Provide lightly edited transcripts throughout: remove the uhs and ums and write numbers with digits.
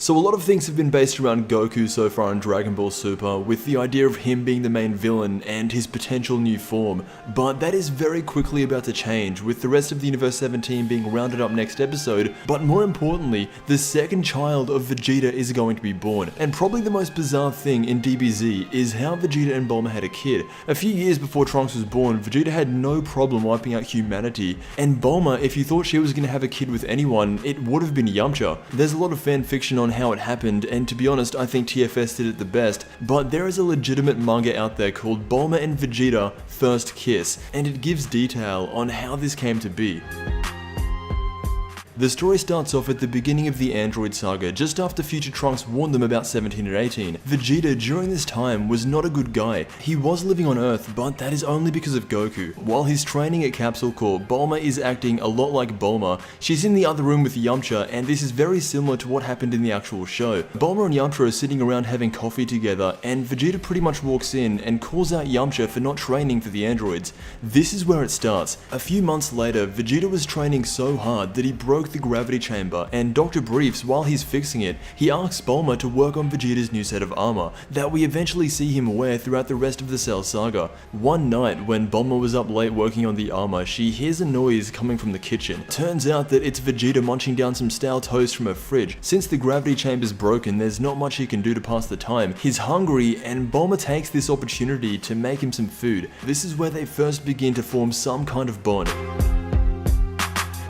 So a lot of things have been based around Goku so far in Dragon Ball Super, with the idea of him being the main villain and his potential new form, but that is very quickly about to change, with the rest of the Universe 17 being rounded up next episode, but more importantly, the second child of Vegeta is going to be born. And probably the most bizarre thing in DBZ is how Vegeta and Bulma had a kid. A few years before Trunks was born, Vegeta had no problem wiping out humanity, and Bulma, if you thought she was going to have a kid with anyone, it would have been Yamcha. There's a lot of fan fiction on how it happened, and to be honest, I think TFS did it the best, but there is a legitimate manga out there called Bulma and Vegeta First Kiss, and it gives detail on how this came to be. The story starts off at the beginning of the Android saga, just after future Trunks warned them about 17 and 18. Vegeta, during this time, was not a good guy. He was living on Earth, but that is only because of Goku. While he's training at Capsule Corp, Bulma is acting a lot like Bulma. She's in the other room with Yamcha, and this is very similar to what happened in the actual show. Bulma and Yamcha are sitting around having coffee together, and Vegeta pretty much walks in and calls out Yamcha for not training for the androids. This is where it starts. A few months later, Vegeta was training so hard that he broke the gravity chamber, and Dr. Briefs, while he's fixing it, he asks Bulma to work on Vegeta's new set of armor that we eventually see him wear throughout the rest of the Cell saga. One night, when Bulma was up late working on the armor, she hears a noise coming from the kitchen. Turns out that it's Vegeta munching down some stale toast from her fridge. Since the gravity chamber's broken, there's not much he can do to pass the time. He's hungry, and Bulma takes this opportunity to make him some food. This is where they first begin to form some kind of bond.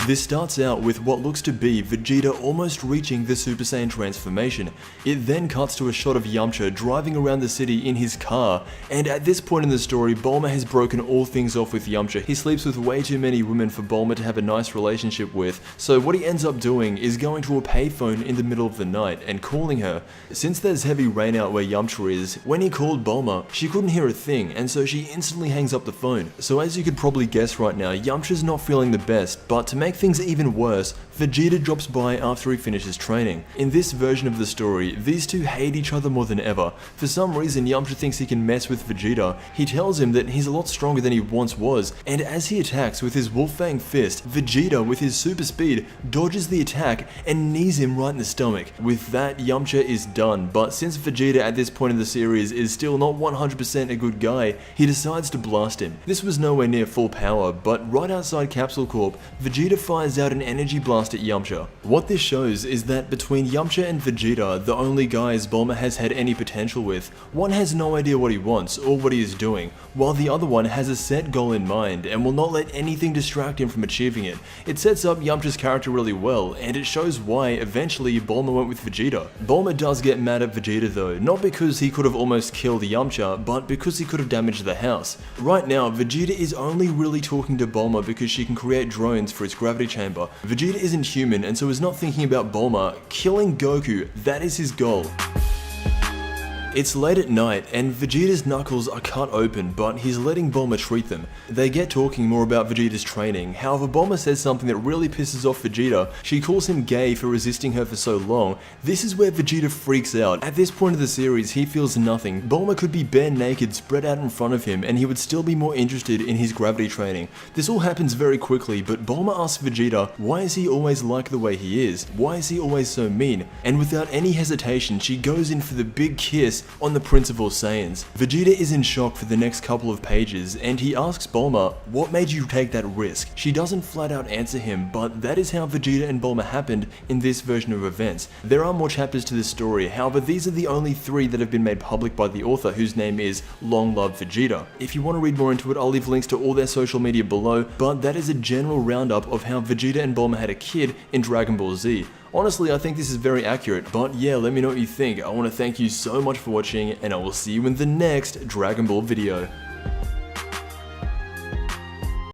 This starts out with what looks to be Vegeta almost reaching the Super Saiyan transformation. It then cuts to a shot of Yamcha driving around the city in his car, and at this point in the story, Bulma has broken all things off with Yamcha. He sleeps with way too many women for Bulma to have a nice relationship with, so what he ends up doing is going to a payphone in the middle of the night and calling her. Since there's heavy rain out where Yamcha is, when he called Bulma, she couldn't hear a thing, and so she instantly hangs up the phone. So as you could probably guess right now, Yamcha's not feeling the best, but to make things even worse, Vegeta drops by after he finishes training. In this version of the story, these two hate each other more than ever. For some reason, Yamcha thinks he can mess with Vegeta. He tells him that he's a lot stronger than he once was, and as he attacks with his Wolfang fist, Vegeta, with his super speed, dodges the attack and knees him right in the stomach. With that, Yamcha is done, but since Vegeta at this point in the series is still not 100% a good guy, he decides to blast him. This was nowhere near full power, but right outside Capsule Corp, Vegeta fires out an energy blast at Yamcha. What this shows is that between Yamcha and Vegeta, the only guys Bulma has had any potential with, one has no idea what he wants or what he is doing, while the other one has a set goal in mind and will not let anything distract him from achieving it. It sets up Yamcha's character really well, and it shows why eventually Bulma went with Vegeta. Bulma does get mad at Vegeta though, not because he could have almost killed Yamcha, but because he could have damaged the house. Right now, Vegeta is only really talking to Bulma because she can create drones for its gravity chamber. Vegeta isn't human and so is not thinking about Bulma. Killing Goku, that is his goal. It's late at night, and Vegeta's knuckles are cut open, but he's letting Bulma treat them. They get talking more about Vegeta's training. However, Bulma says something that really pisses off Vegeta. She calls him gay for resisting her for so long. This is where Vegeta freaks out. At this point of the series, he feels nothing. Bulma could be bare naked spread out in front of him, and he would still be more interested in his gravity training. This all happens very quickly, but Bulma asks Vegeta, why is he always like the way he is? Why is he always so mean? And without any hesitation, she goes in for the big kiss on the Prince of All Saiyans. Vegeta is in shock for the next couple of pages, and he asks Bulma, what made you take that risk? She doesn't flat out answer him, but that is how Vegeta and Bulma happened in this version of events. There are more chapters to this story, however these are the only 3 that have been made public by the author, whose name is Long Love Vegeta. If you want to read more into it, I'll leave links to all their social media below, but that is a general roundup of how Vegeta and Bulma had a kid in Dragon Ball Z. Honestly, I think this is very accurate, but yeah, let me know what you think. I want to thank you so much for watching, and I will see you in the next Dragon Ball video.